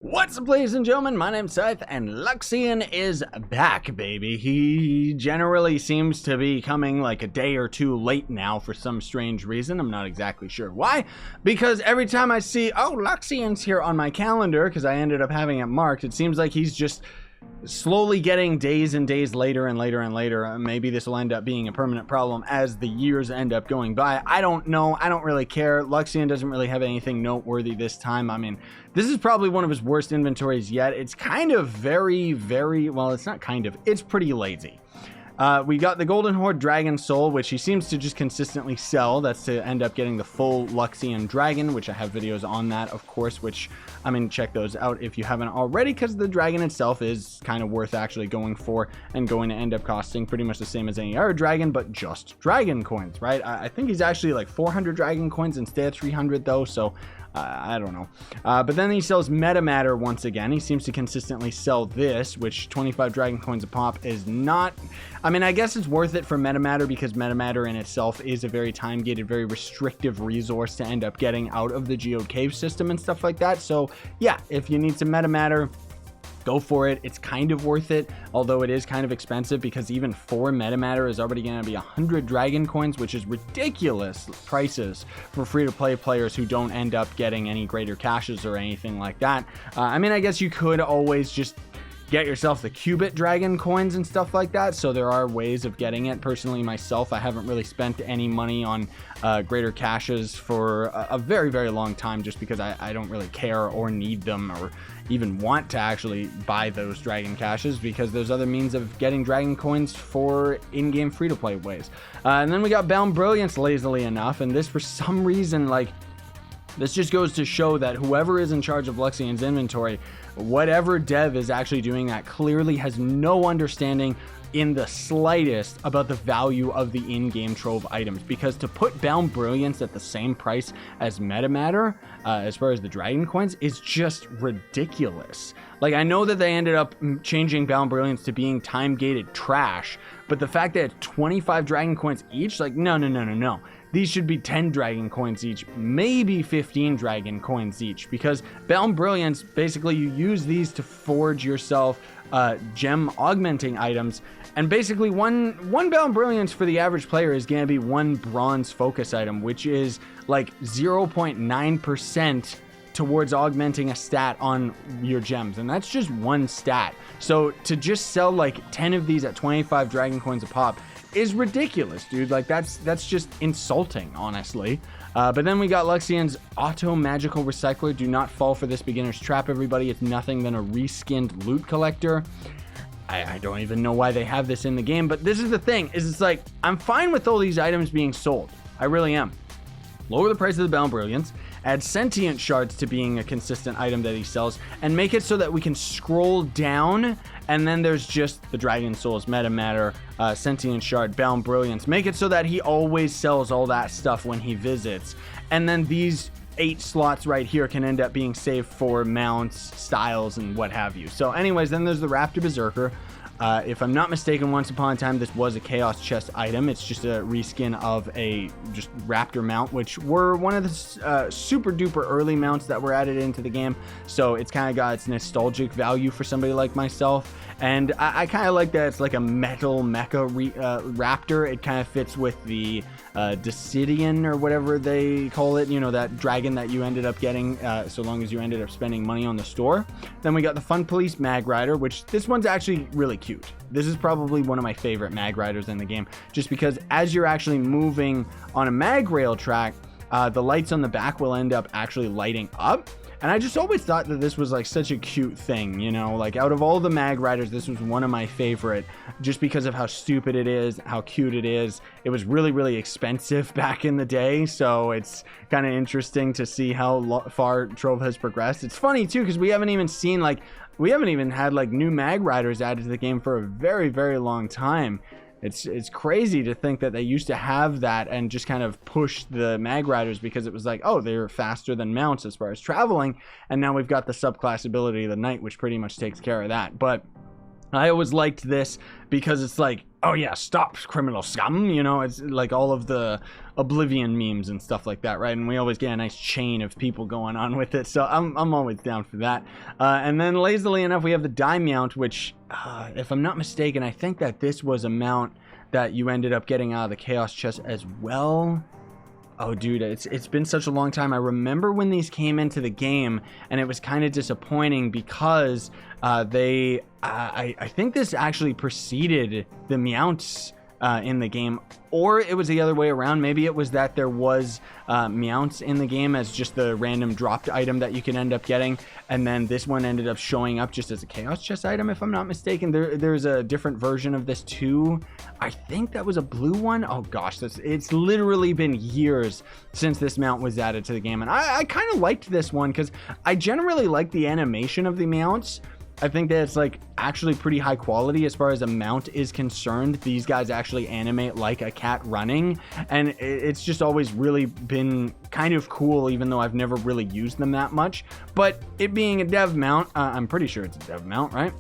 What's up, ladies and gentlemen? My name's Scythe, and Luxion is back, baby. He generally seems to be coming like a day or two late now for some strange reason. I'm not exactly sure why, because every time I see, oh, Luxion's here on my calendar, because I ended up having it marked, it seems like he's just slowly getting days and days later and later and later. Maybe this will end up being a permanent problem as the years end up going by. I don't know. I don't really care. Luxion doesn't really have anything noteworthy this time. I mean, this is probably one of his worst inventories yet. It's kind of very, well, it's not kind of, it's pretty lazy. We got the Golden Horde Dragon Soul, which he seems to just consistently sell. That's to end up getting the full Luxion Dragon, which I have videos on that, of course, which, I mean, check those out if you haven't already, because the dragon itself is kind of worth actually going for and going to end up costing pretty much the same as any other dragon, but just dragon coins, right? I think he's actually like 400 dragon coins instead of 300 though, so I don't know. But then he sells Meta Matter once again. He seems to consistently sell this, which 25 dragon coins a pop is not... I mean, I guess it's worth it for Meta Matter because Meta Matter in itself is a very time-gated, very restrictive resource to end up getting out of the Geode Cave system and stuff like that. So yeah, if you need some Meta Matter, go for it. It's kind of worth it, although it is kind of expensive because even 4 Meta Matter is already going to be 100 dragon coins, which is ridiculous prices for free-to-play players who don't end up getting any greater caches or anything like that. I mean, I guess you could always just get yourself the Qubit dragon coins and stuff like that, so there are ways of getting it. Personally, myself, I haven't really spent any money on greater caches for a very, very long time, just because I don't really care or need them or even want to actually buy those dragon caches, because there's other means of getting dragon coins for in-game free-to-play ways. And then we got Bound Brilliance, lazily enough, and this, for some reason, like, this just goes to show that whoever is in charge of Luxion's inventory, whatever dev is actually doing that, clearly has no understanding in the slightest about the value of the in-game Trove items, because to put Bound Brilliance at the same price as Meta Matter, as far as the dragon coins, is just ridiculous. Like, I know that they ended up changing Bound Brilliance to being time-gated trash, but the fact that it's 25 dragon coins each, like, no. These should be 10 dragon coins each, maybe 15 dragon coins each, because Bound Brilliance, basically you use these to forge yourself gem augmenting items, and basically one Bound Brilliance for the average player is going to be 1 bronze focus item, which is like 0.9% towards augmenting a stat on your gems, and that's just 1 stat. So to just sell like 10 of these at 25 dragon coins a pop is ridiculous, dude. Like, that's just insulting, honestly. But then we got Luxion's Auto Magical Recycler. Do not fall for this beginner's trap, everybody. It's nothing than a reskinned loot collector. I don't even know why they have this in the game, but this is the thing, is it's like, I'm fine with all these items being sold. I really am. Lower the price of the Bound Brilliance, add sentient shards to being a consistent item that he sells, and make it so that we can scroll down, and then there's just the Dragon Souls, Meta Matter, Sentient Shard, Bound Brilliance. Make it so that he always sells all that stuff when he visits, and then these 8 slots right here can end up being saved for mounts, styles, and what have you. So anyways, then there's the Raptor Berserker. If I'm not mistaken, once upon a time this was a Chaos Chest item. It's just a reskin of a just Raptor mount, which were one of the super duper early mounts that were added into the game, so it's kind of got its nostalgic value for somebody like myself. And I kind of like that it's like a metal mecha raptor. It kind of fits with the Decidian or whatever they call it, you know, that dragon that you ended up getting so long as you ended up spending money on the store. Then we got the Fun Police Mag Rider, which this one's actually really cute. This is probably one of my favorite mag riders in the game, just because as you're actually moving on a mag rail track, the lights on the back will end up actually lighting up. And I just always thought that this was like such a cute thing, you know, like out of all the mag riders, this was one of my favorite, just because of how stupid it is, how cute it is. It was really, really expensive back in the day, so it's kind of interesting to see how far Trove has progressed. It's funny too, because we haven't even had like new mag riders added to the game for a very, very long time. It's crazy to think that they used to have that and just kind of push the mag riders because it was like, oh, they're faster than mounts as far as traveling, and now we've got the subclass ability of the knight, which pretty much takes care of that. But I always liked this because it's like, oh yeah, stop criminal scum, you know, it's like all of the Oblivion memes and stuff like that, right? And we always get a nice chain of people going on with it, so I'm always down for that. And then lazily enough, we have the die mount, which, if I'm not mistaken, I think that this was a mount that you ended up getting out of the Chaos Chest as well. Oh, dude, it's been such a long time. I remember when these came into the game, and it was kind of disappointing because I think this actually preceded the mounts in the game, or it was the other way around. Maybe it was that there was mounts in the game as just the random dropped item that you can end up getting, and then this one ended up showing up just as a Chaos Chest item, if I'm not mistaken. There's a different version of this too. I think that was a blue one. Oh gosh, it's literally been years since this mount was added to the game, and I kind of liked this one because I generally like the animation of the mounts. I think that it's like actually pretty high quality as far as a mount is concerned. These guys actually animate like a cat running, and it's just always really been kind of cool, even though I've never really used them that much. But it being a dev mount, I'm pretty sure it's a dev mount, right?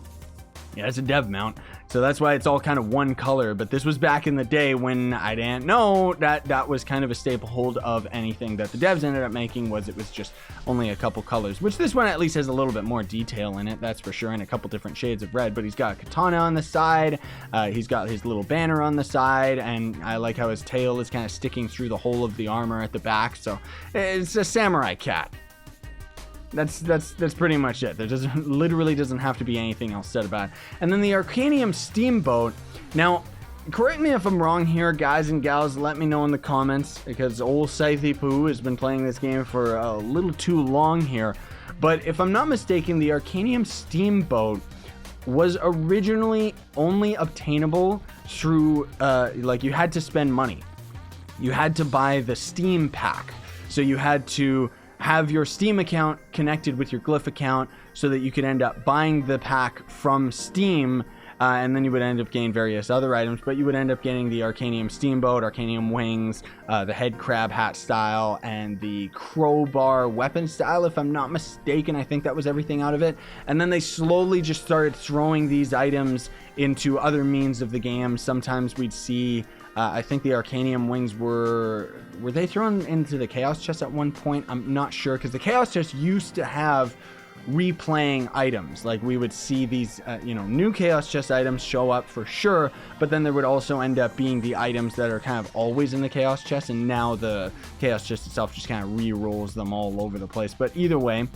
Yeah, it's a dev mount, so that's why it's all kind of one color. But this was back in the day when I didn't know that was kind of a staple hold of anything that the devs ended up making, was it was just only a couple colors, which this one at least has a little bit more detail in it, that's for sure, and a couple different shades of red. But he's got a katana on the side, he's got his little banner on the side, and I like how his tail is kind of sticking through the whole of the armor at the back, so it's a samurai cat. That's pretty much it. There literally doesn't have to be anything else said about it. And then the Arcanium steamboat. Now, correct me if I'm wrong here, guys and gals. Let me know in the comments, because old Scythe Poo has been playing this game for a little too long here. But if I'm not mistaken, the Arcanium steamboat was originally only obtainable through, like, you had to spend money. You had to buy the Steam pack. So you had to have your Steam account connected with your Glyph account so that you could end up buying the pack from Steam, and then you would end up getting various other items, but you would end up getting the Arcanium steamboat, Arcanium wings, the head crab hat style, and the crowbar weapon style, if I'm not mistaken. I think that was everything out of it. And then they slowly just started throwing these items into other means of the game. Sometimes we'd see I think the Arcanium wings were they thrown into the Chaos Chest at one point? I'm not sure, because the Chaos Chest used to have replaying items. Like, we would see these new Chaos Chest items show up for sure, but then there would also end up being the items that are kind of always in the Chaos Chest, and now the Chaos Chest itself just kind of re-rolls them all over the place. But either way,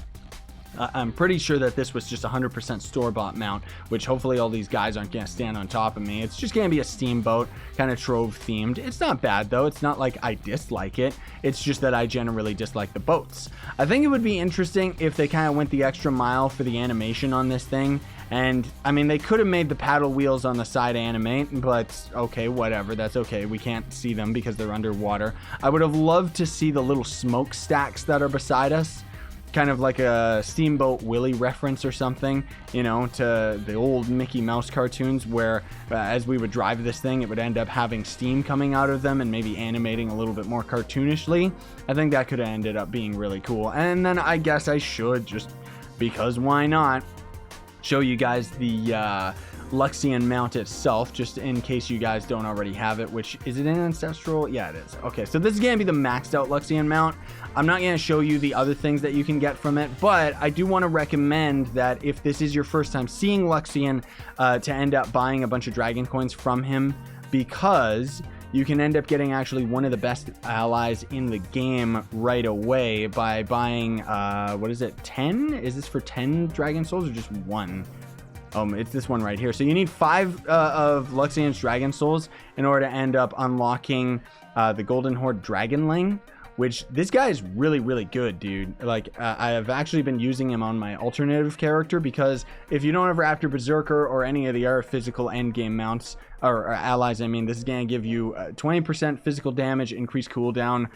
I'm pretty sure that this was just 100% store-bought mount, which hopefully all these guys aren't going to stand on top of me. It's just going to be a steamboat, kind of Trove themed. It's not bad though. It's not like I dislike it. It's just that I generally dislike the boats. I think it would be interesting if they kind of went the extra mile for the animation on this thing. And I mean, they could have made the paddle wheels on the side animate, but okay, whatever, that's okay. We can't see them because they're underwater. I would have loved to see the little smokestacks that are beside us, kind of like a Steamboat Willie reference or something, you know, to the old Mickey Mouse cartoons, where as we would drive this thing, it would end up having steam coming out of them and maybe animating a little bit more cartoonishly. I think that could have ended up being really cool. And then I guess I should, just because why not, show you guys the Luxion mount itself, just in case you guys don't already have it. Which, is it in Ancestral? Yeah, it is. Okay, so this is going to be the maxed out Luxion mount. I'm not going to show you the other things that you can get from it, but I do want to recommend that if this is your first time seeing Luxion, to end up buying a bunch of dragon coins from him, because you can end up getting actually one of the best allies in the game right away by buying, what is it, 10? Is this for 10 dragon souls or just 1? It's this one right here. So you need 5 of Luxion's dragon souls in order to end up unlocking the Golden Horde Dragonling, which this guy is really, really good, dude. Like, I have actually been using him on my alternative character, because if you don't have Raptor, Berserker, or any of the other physical endgame mounts, or allies, I mean, this is going to give you 20% physical damage, increased cooldown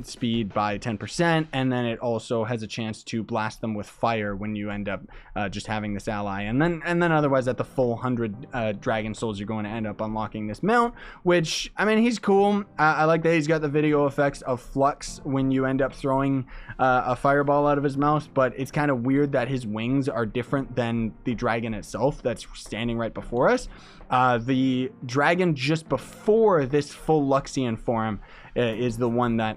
speed by 10%, and then it also has a chance to blast them with fire when you end up just having this ally. And then otherwise, at the full 100 dragon souls, you're going to end up unlocking this mount, which, I mean, he's cool. I like that he's got the video effects of flux when you end up throwing a fireball out of his mouth, but it's kind of weird that his wings are different than the dragon itself that's standing right before us. The dragon just before this full Luxion form is the one that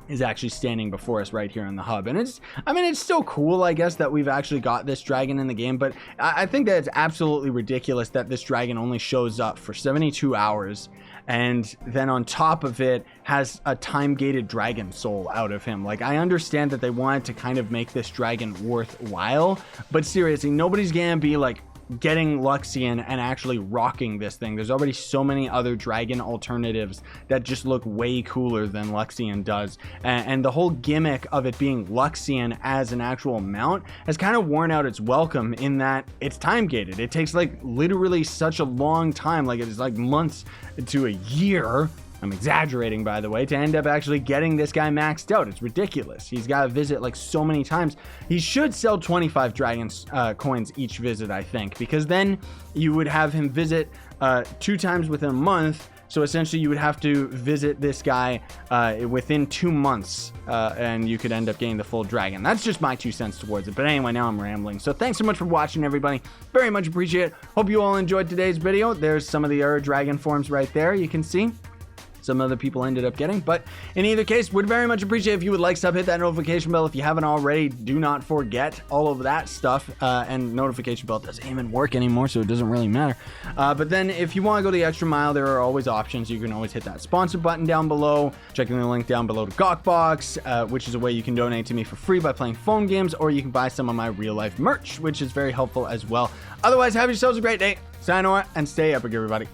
is actually standing before us right here in the hub. And it's still cool, I guess, that we've actually got this dragon in the game, but I think that it's absolutely ridiculous that this dragon only shows up for 72 hours and then on top of it has a time-gated dragon soul out of him. Like, I understand that they wanted to kind of make this dragon worthwhile, but seriously, nobody's gonna be like getting Luxion and actually rocking this thing. There's already so many other dragon alternatives that just look way cooler than Luxion does, and the whole gimmick of it being Luxion as an actual mount has kind of worn out its welcome in that it's time gated. It takes like literally such a long time, like it's like months to a year, I'm exaggerating by the way, to end up actually getting this guy maxed out. It's ridiculous. He's got to visit like so many times. He should sell 25 dragon coins each visit, I think, because then you would have him visit 2 times within a month. So essentially you would have to visit this guy within 2 months and you could end up getting the full dragon. That's just my 2 cents towards it. But anyway, now I'm rambling. So thanks so much for watching, everybody. Very much appreciate it. Hope you all enjoyed today's video. There's some of the other dragon forms right there, you can see. Some other people ended up getting, but in either case, would very much appreciate if you would like, sub, hit that notification bell if you haven't already. Do not forget all of that stuff, and notification bell doesn't even work anymore, so it doesn't really matter. But then if you want to go the extra mile, there are always options. You can always hit that sponsor button down below, checking the link down below to Gawkbox, which is a way you can donate to me for free by playing phone games, or you can buy some of my real life merch, which is very helpful as well. Otherwise, have yourselves a great day. Sayonara, and stay epic, everybody.